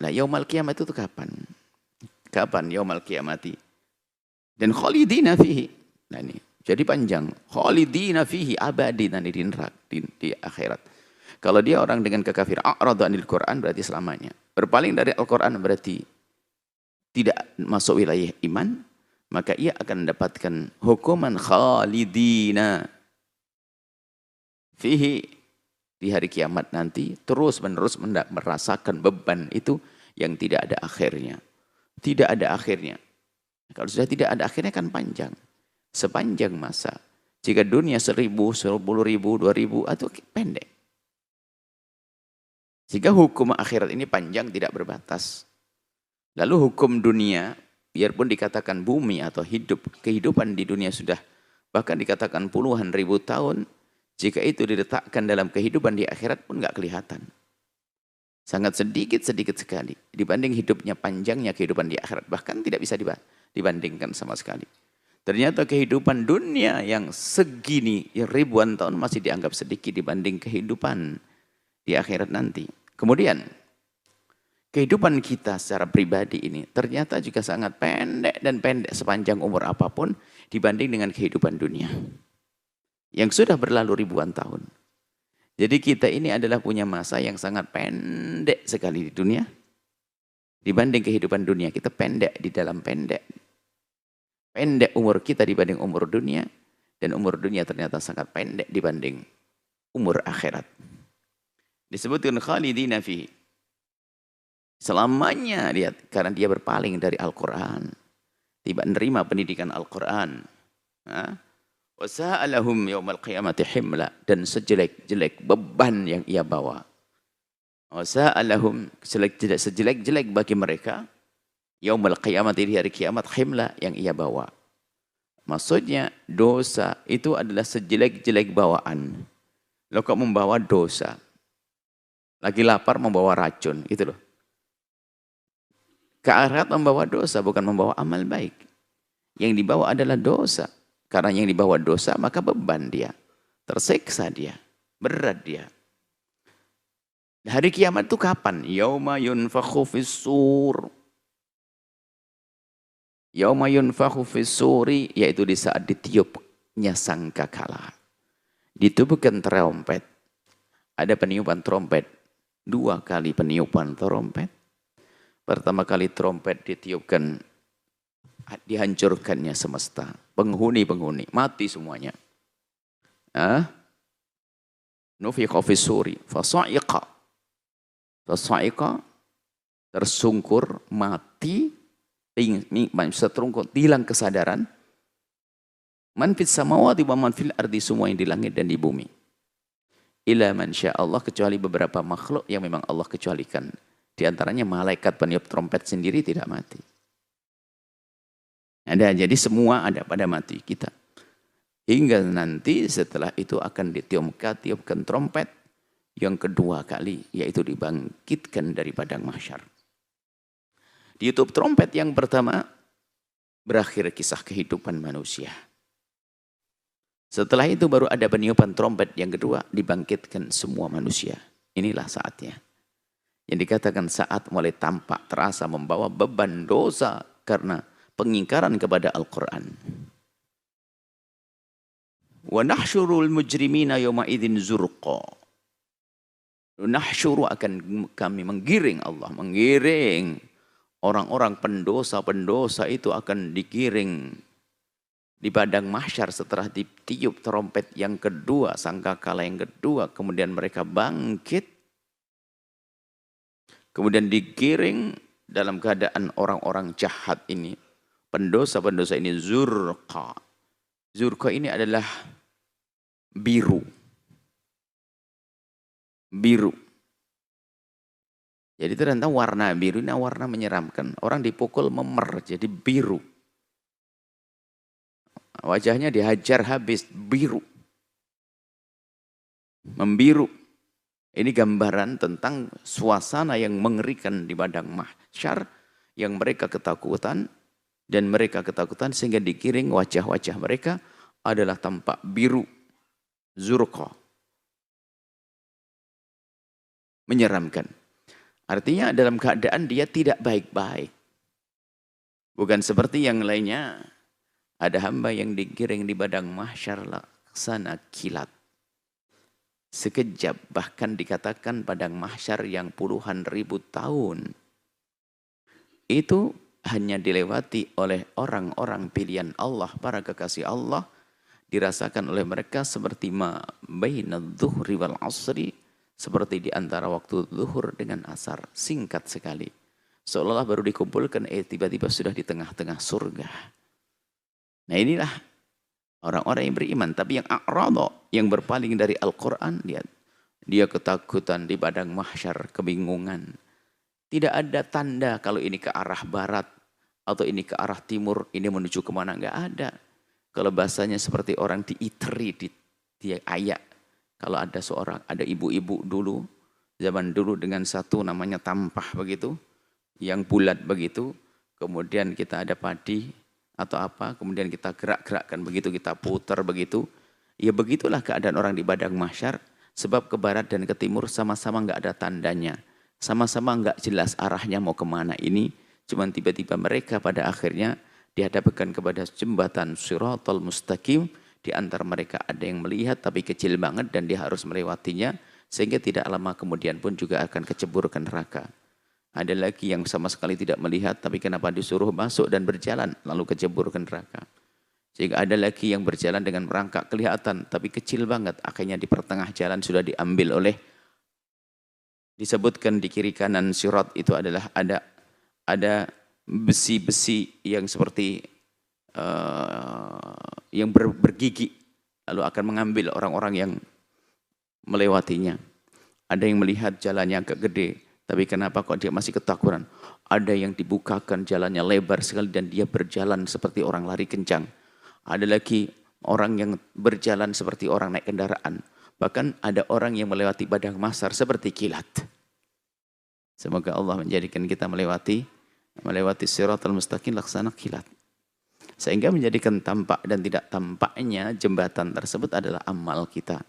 Nah, yaumul kiamat itu kapan? Kapan yaumul kiamati? Dan khalidina fihi. Nah ini, jadi panjang. Khalidina fihi abadi nanti di akhirat. Kalau dia orang dengan kekafiran, a'rada anil Qur'an berarti selamanya. Berpaling dari Al-Qur'an berarti tidak masuk wilayah iman, maka ia akan mendapatkan hukuman khalidina fihi di hari kiamat nanti terus-menerus merasakan beban itu yang tidak ada akhirnya. Tidak ada akhirnya. Kalau sudah tidak ada akhirnya kan panjang. Sepanjang masa. Jika dunia 1000, 10.000, 2000 atau pendek. Jika hukum akhirat ini panjang tidak berbatas. Lalu hukum dunia, biarpun dikatakan bumi atau kehidupan di dunia sudah bahkan dikatakan puluhan ribu tahun, jika itu diletakkan dalam kehidupan di akhirat pun nggak kelihatan. Sangat sedikit sekali. Dibanding hidupnya panjangnya kehidupan di akhirat. Bahkan tidak bisa dibandingkan sama sekali. Ternyata kehidupan dunia yang segini, yang ribuan tahun masih dianggap sedikit dibanding kehidupan di akhirat nanti. Kemudian, kehidupan kita secara pribadi ini ternyata juga sangat pendek dan pendek sepanjang umur apapun dibanding dengan kehidupan dunia. Yang sudah berlalu ribuan tahun. Jadi kita ini adalah punya masa yang sangat pendek sekali di dunia. Dibanding kehidupan dunia, kita pendek di dalam pendek. Pendek umur kita dibanding umur dunia. Dan umur dunia ternyata sangat pendek dibanding umur akhirat. Disebutkan khalidina fihi. Selamanya lihat, karena dia berpaling dari Al-Quran. Tidak menerima pendidikan Al-Quran. Wasa'alahum yawmal qiyamati himla. Dan sejelek-jelek beban yang ia bawa. Wasa'alahum sejelek-jelek bagi mereka. Yawmal qiyamati di hari kiamat himla yang ia bawa. Maksudnya dosa itu adalah sejelek-jelek bawaan. Lo kok membawa dosa. Lagi lapar membawa racun. Gitu loh. Ke akhirat membawa dosa bukan membawa amal baik. Yang dibawa adalah dosa. Karena yang dibawa dosa maka beban dia. Tersiksa dia. Berat dia. Hari kiamat itu kapan? Yauma yunfakhu fis-sur. Yauma yunfakhu fis-suri. Yaitu di saat ditiupnya sangkakala. Ditiupkan trompet. Ada peniupan trompet. 2 kali peniupan trompet. Pertama kali trompet ditiupkan. Dihancurkannya semesta. Penghuni-penghuni. Mati semuanya. Nufikha fis-suri. Fasa'iqa. Fasa'iqa. Tersungkur. Mati. Seterungkur. Hilang kesadaran. Man fis samawati wa man fil ardi. Semua yang di langit dan di bumi. Ila man sya'allah. Kecuali beberapa makhluk yang memang Allah kecualikan. Di antaranya malaikat peniup trompet sendiri tidak mati. Ada, jadi semua ada pada mati kita. Hingga nanti setelah itu akan ditiupkan trompet yang kedua kali, yaitu dibangkitkan dari padang mahsyar. Ditiup trompet yang pertama, berakhir kisah kehidupan manusia. Setelah itu baru ada peniupan trompet yang kedua, dibangkitkan semua manusia. Inilah saatnya. Yang dikatakan saat mulai tampak terasa membawa beban dosa karena pengingkaran kepada Al-Quran. Wa nahsyurul mujrimina yawma idzin zurqa. Nahsyuru akan kami menggiring Allah, menggiring orang-orang pendosa-pendosa itu akan digiring di padang mahsyar setelah ditiup trompet yang kedua, sangkakala yang kedua, kemudian mereka bangkit, kemudian digiring dalam keadaan orang-orang jahat ini. Pendosa-pendosa ini zurqa. Zurqa ini adalah biru. Biru. Jadi ternyata warna biru ini warna menyeramkan. Orang dipukul memer jadi biru. Wajahnya dihajar habis biru. Membiru. Ini gambaran tentang suasana yang mengerikan di padang mahsyar yang mereka ketakutan. Dan mereka ketakutan sehingga dikiring wajah-wajah mereka adalah tampak biru. Zurqa. Menyeramkan. Artinya dalam keadaan dia tidak baik-baik. Bukan seperti yang lainnya, ada hamba yang digiring di padang mahsyar laksana kilat. Sekejap, bahkan dikatakan padang mahsyar yang puluhan ribu tahun. Itu hanya dilewati oleh orang-orang pilihan Allah, para kekasih Allah. Dirasakan oleh mereka seperti ma baina dhuhri wal asri, seperti di antara waktu zuhur dengan asar, singkat sekali. Seolah-olah baru dikumpulkan, tiba-tiba sudah di tengah-tengah surga. Nah inilah orang-orang yang beriman. Tapi yang a'rada, yang berpaling dari Al-Quran, dia ketakutan di padang mahsyar, kebingungan. Tidak ada tanda kalau ini ke arah barat, atau ini ke arah timur, ini menuju kemana, enggak ada. Kalau bahasanya seperti orang diiteri, diayak. Kalau ada ibu-ibu dulu, zaman dulu dengan satu namanya tampah begitu, yang bulat begitu, kemudian kita ada padi atau apa, kemudian kita gerak-gerakkan begitu, kita putar begitu. Ya begitulah keadaan orang di padang mahsyar, sebab ke barat dan ke timur sama-sama enggak ada tandanya. Sama-sama enggak jelas arahnya mau kemana ini, cuman tiba-tiba mereka pada akhirnya dihadapkan kepada jembatan Shiratal Mustaqim. Di antara mereka ada yang melihat tapi kecil banget dan dia harus melewatinya, sehingga tidak lama kemudian pun juga akan kecebur ke neraka. Ada lagi yang sama sekali tidak melihat tapi kenapa disuruh masuk dan berjalan lalu kecebur ke neraka. Sehingga ada lagi yang berjalan dengan merangkak kelihatan tapi kecil banget, akhirnya di pertengah jalan sudah diambil oleh, disebutkan di kiri kanan sirat itu adalah ada besi-besi yang seperti yang bergigi, lalu akan mengambil orang-orang yang melewatinya. Ada yang melihat jalannya agak gede, tapi kenapa kok dia masih ketakutan? Ada yang dibukakan jalannya lebar sekali dan dia berjalan seperti orang lari kencang. Ada lagi orang yang berjalan seperti orang naik kendaraan. Bahkan ada orang yang melewati padang mahsyar seperti kilat. Semoga Allah menjadikan kita melewati Shiratal Mustaqim laksana kilat. Sehingga menjadikan tampak dan tidak tampaknya jembatan tersebut adalah amal kita.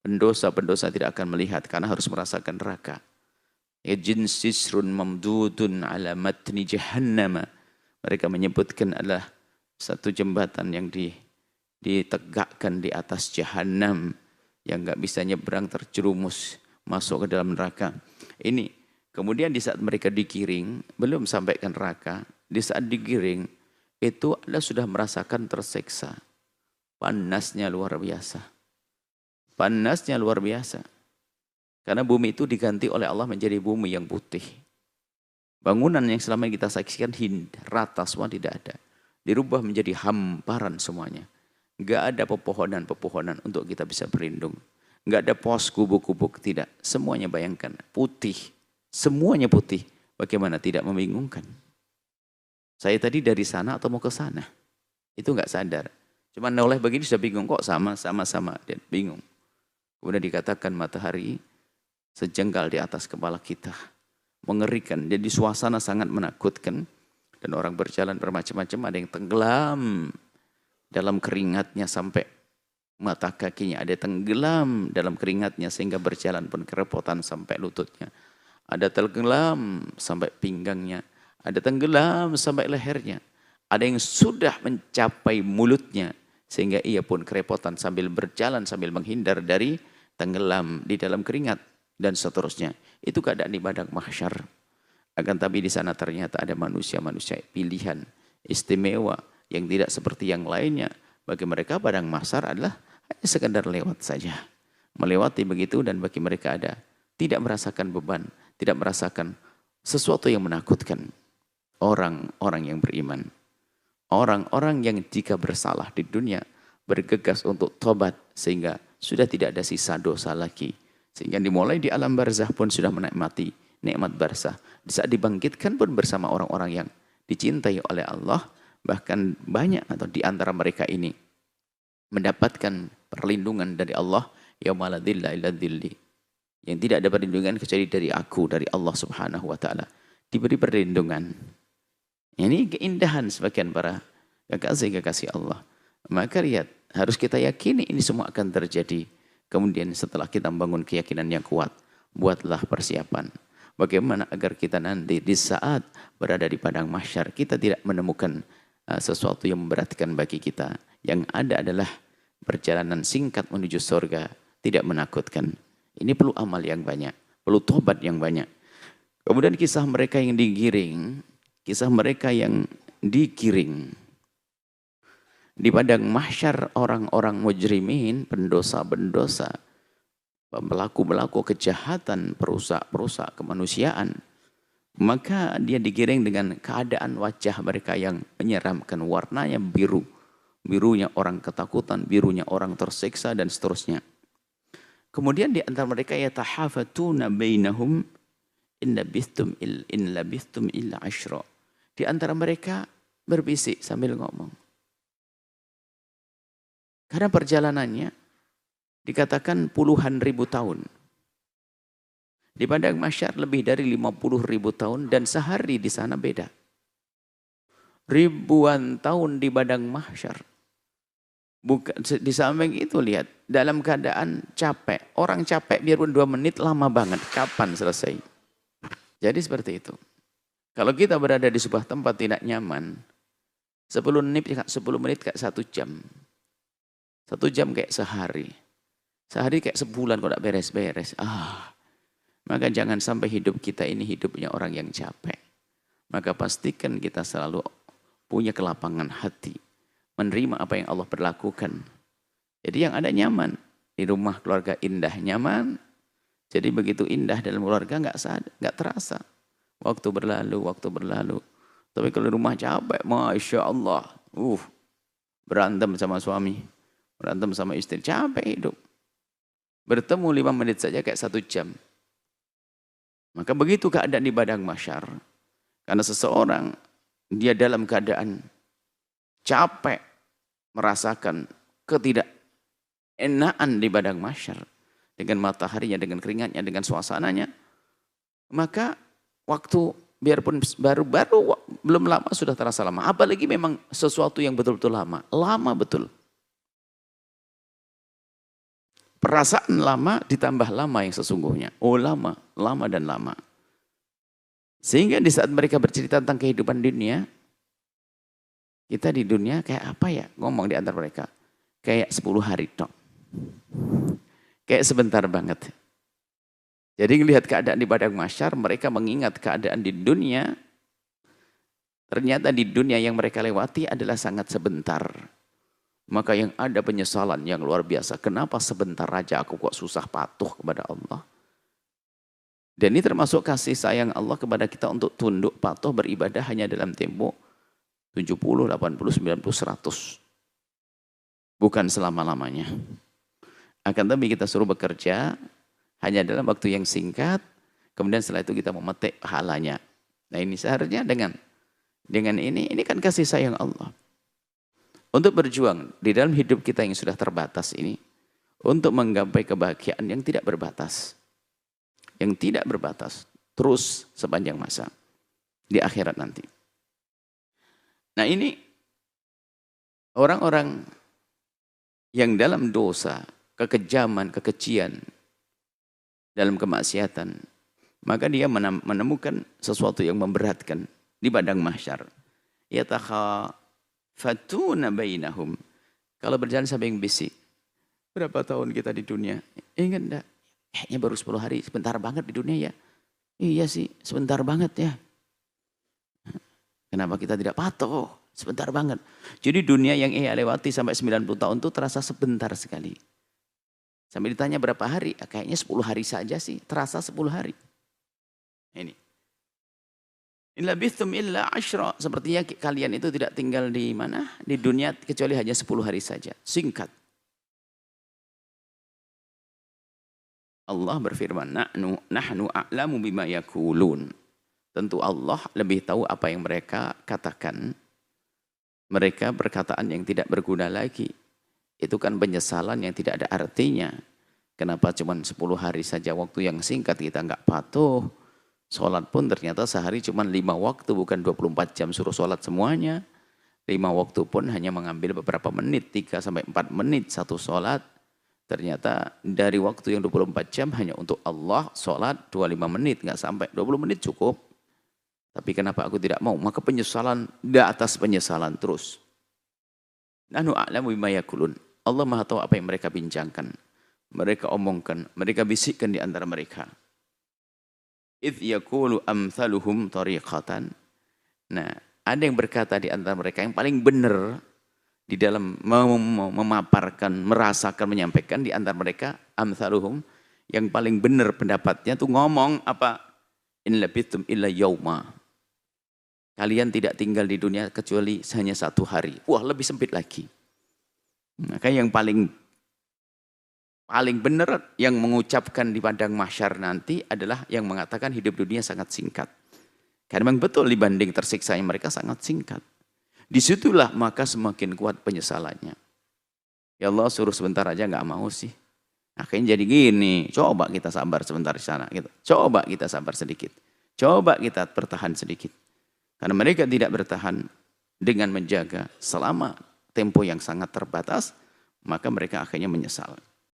Pendosa-pendosa tidak akan melihat karena harus merasakan neraka. Yajin sisrun mamdudun ala matni jahannama. Mereka menyebutkan adalah satu jembatan yang ditegakkan di atas jahannam, yang enggak bisa nyebrang, terjerumus masuk ke dalam neraka. Ini kemudian di saat mereka digiring, belum sampai ke neraka, di saat digiring itu Anda sudah merasakan tersiksa. Panasnya luar biasa. Panasnya luar biasa. Karena bumi itu diganti oleh Allah menjadi bumi yang putih. Bangunan yang selama ini kita saksikan rata semua tidak ada. Dirubah menjadi hamparan semuanya. Enggak ada pepohonan-pepohonan untuk kita bisa berlindung. Enggak ada pos kubu-kubu, tidak. Semuanya bayangkan, putih. Semuanya putih. Bagaimana tidak membingungkan? Saya tadi dari sana atau mau ke sana? Itu enggak sadar. Cuma noleh begini sudah bingung, kok sama-sama dan bingung. Kemudian dikatakan matahari sejengkal di atas kepala kita. Mengerikan. Jadi suasana sangat menakutkan. Dan orang berjalan bermacam-macam, ada yang tenggelam dalam keringatnya sampai mata kakinya. Ada tenggelam dalam keringatnya sehingga berjalan pun kerepotan sampai lututnya. Ada tenggelam sampai pinggangnya. Ada tenggelam sampai lehernya. Ada yang sudah mencapai mulutnya sehingga ia pun kerepotan sambil berjalan sambil menghindar dari tenggelam di dalam keringat dan seterusnya. Itu keadaan di padang mahsyar. Akan tapi di sana ternyata ada manusia-manusia pilihan istimewa yang tidak seperti yang lainnya. Bagi mereka padang mahsyar adalah hanya sekadar lewat saja. Melewati begitu, dan bagi mereka ada tidak merasakan beban, tidak merasakan sesuatu yang menakutkan. Orang-orang yang beriman. Orang-orang yang jika bersalah di dunia bergegas untuk tobat sehingga sudah tidak ada sisa dosa lagi. Sehingga dimulai di alam barzah pun sudah menikmati nikmat barzah. Di saat dibangkitkan pun bersama orang-orang yang dicintai oleh Allah. Bahkan banyak atau di antara mereka ini mendapatkan perlindungan dari Allah. Yauma la dhilla illa dhilli. Yang tidak ada perlindungan kecuali dari aku, dari Allah subhanahu wa ta'ala. Diberi perlindungan. Ini keindahan sebagian para kekasih-kekasih Allah. Maka lihat, harus kita yakini ini semua akan terjadi. Kemudian setelah kita membangun keyakinan yang kuat, buatlah persiapan. Bagaimana agar kita nanti di saat berada di padang mahsyar kita tidak menemukan sesuatu yang memberatkan bagi kita. Yang ada adalah perjalanan singkat menuju surga, tidak menakutkan. Ini perlu amal yang banyak, perlu tobat yang banyak. Kemudian kisah mereka yang digiring, kisah mereka yang digiring. Di padang mahsyar orang-orang mujrimin, pendosa-pendosa, pelaku-pelaku kejahatan, perusak-perusak kemanusiaan, maka dia digiring dengan keadaan wajah mereka yang menyeramkan, warnanya biru, birunya orang ketakutan, birunya orang tersiksa dan seterusnya. Kemudian di antara mereka yatahafatuna bainahum in labithtum illa ashra. Di antara mereka berbisik sambil ngomong. Karena perjalanannya dikatakan puluhan ribu tahun. Di padang mahsyar lebih dari 50.000 tahun dan sehari di sana beda. Ribuan tahun di padang mahsyar. Bukan, di samping itu lihat, dalam keadaan capek. Orang capek biarpun 2 menit lama banget. Kapan selesai? Jadi seperti itu. Kalau kita berada di sebuah tempat tidak nyaman, 10 menit kayak 1 jam. 1 jam kayak sehari. Sehari kayak sebulan kalau tidak beres-beres. Maka jangan sampai hidup kita ini hidupnya orang yang capek. Maka pastikan kita selalu punya kelapangan hati. Menerima apa yang Allah berlakukan. Jadi yang ada nyaman. Di rumah keluarga indah nyaman. Jadi begitu indah dalam keluarga nggak terasa. Waktu berlalu. Tapi kalau rumah capek, Masya Allah. Berantem sama suami. Berantem sama istri, capek hidup. Bertemu 5 menit saja kayak 1 jam. Maka begitu keadaan di padang mahsyar. Karena seseorang, dia dalam keadaan capek, merasakan ketidakenaan di padang mahsyar. Dengan mataharinya, dengan keringatnya, dengan suasananya. Maka waktu biarpun baru-baru belum lama sudah terasa lama. Apalagi memang sesuatu yang betul-betul lama. Lama betul. Perasaan lama ditambah lama yang sesungguhnya. Lama dan lama. Sehingga di saat mereka bercerita tentang kehidupan dunia, kita di dunia kayak apa ya? Ngomong di antara mereka. Kayak 10 hari tok. Kayak sebentar banget. Jadi melihat keadaan di padang mahsyar, mereka mengingat keadaan di dunia. Ternyata di dunia yang mereka lewati adalah sangat sebentar. Maka yang ada penyesalan yang luar biasa. Kenapa sebentar aja aku kok susah patuh kepada Allah? Dan ini termasuk kasih sayang Allah kepada kita untuk tunduk patuh beribadah hanya dalam tempo 70, 80, 90, 100. Bukan selama-lamanya. Akan tapi kita suruh bekerja hanya dalam waktu yang singkat. Kemudian setelah itu kita memetik pahalanya. Nah ini seharusnya dengan ini kan kasih sayang Allah. Untuk berjuang di dalam hidup kita yang sudah terbatas ini. Untuk menggapai kebahagiaan yang tidak berbatas. Yang tidak berbatas. Terus sepanjang masa. Di akhirat nanti. Nah ini. Orang-orang yang dalam dosa. Kekejaman, kekejian. Dalam kemaksiatan. Maka dia menemukan sesuatu yang memberatkan. Di padang mahsyar. Fatuna bainahum. Kalau berjalan sampai yang bisik. Berapa tahun kita di dunia? Ingat enggak? Kayaknya baru 10 hari. Sebentar banget di dunia ya. Iya sih, sebentar banget ya. Kenapa kita tidak patuh? Sebentar banget. Jadi dunia yang ia lewati sampai 90 tahun itu terasa sebentar sekali. Sampai ditanya berapa hari? Kayaknya 10 hari saja sih. Terasa 10 hari. Ini. In labithtum illa ashra. Sepertinya kalian itu tidak tinggal di mana? Di dunia kecuali hanya 10 hari saja. Singkat. Allah berfirman, nahnu a'lamu bima yakulun. Tentu Allah lebih tahu apa yang mereka katakan. Mereka perkataan yang tidak berguna lagi. Itu kan penyesalan yang tidak ada artinya. Kenapa cuma 10 hari saja waktu yang singkat kita enggak patuh. Sholat pun ternyata sehari cuma 5 waktu, bukan 24 jam suruh sholat semuanya. 5 waktu pun hanya mengambil beberapa menit, 3 sampai 4 menit satu sholat. Ternyata dari waktu yang 24 jam hanya untuk Allah, sholat 25 menit, nggak sampai 20 menit cukup. Tapi kenapa aku tidak mau? Maka penyesalan di atas penyesalan terus. Nahnu a'lamu bima yakulun. Allah Maha tahu apa yang mereka bincangkan, mereka omongkan, mereka bisikkan di antara mereka. Idh yaqulu amthaluhum tariqatan. Nah, ada yang berkata di antara mereka yang paling benar di dalam memaparkan, merasakan, menyampaikan di antara mereka amthaluhum yang paling benar pendapatnya tuh ngomong apa? In labithum illa yauma. Kalian tidak tinggal di dunia kecuali hanya 1 hari. Wah, lebih sempit lagi. Maka yang paling benar yang mengucapkan di padang mahsyar nanti adalah yang mengatakan hidup dunia sangat singkat. Karena memang betul dibanding tersiksanya mereka sangat singkat. Disitulah maka semakin kuat penyesalannya. Ya Allah suruh sebentar aja nggak mau sih. Akhirnya jadi gini, coba kita sabar sebentar di sana. Gitu. Coba kita sabar sedikit. Coba kita bertahan sedikit. Karena mereka tidak bertahan dengan menjaga selama tempo yang sangat terbatas, maka mereka akhirnya menyesal.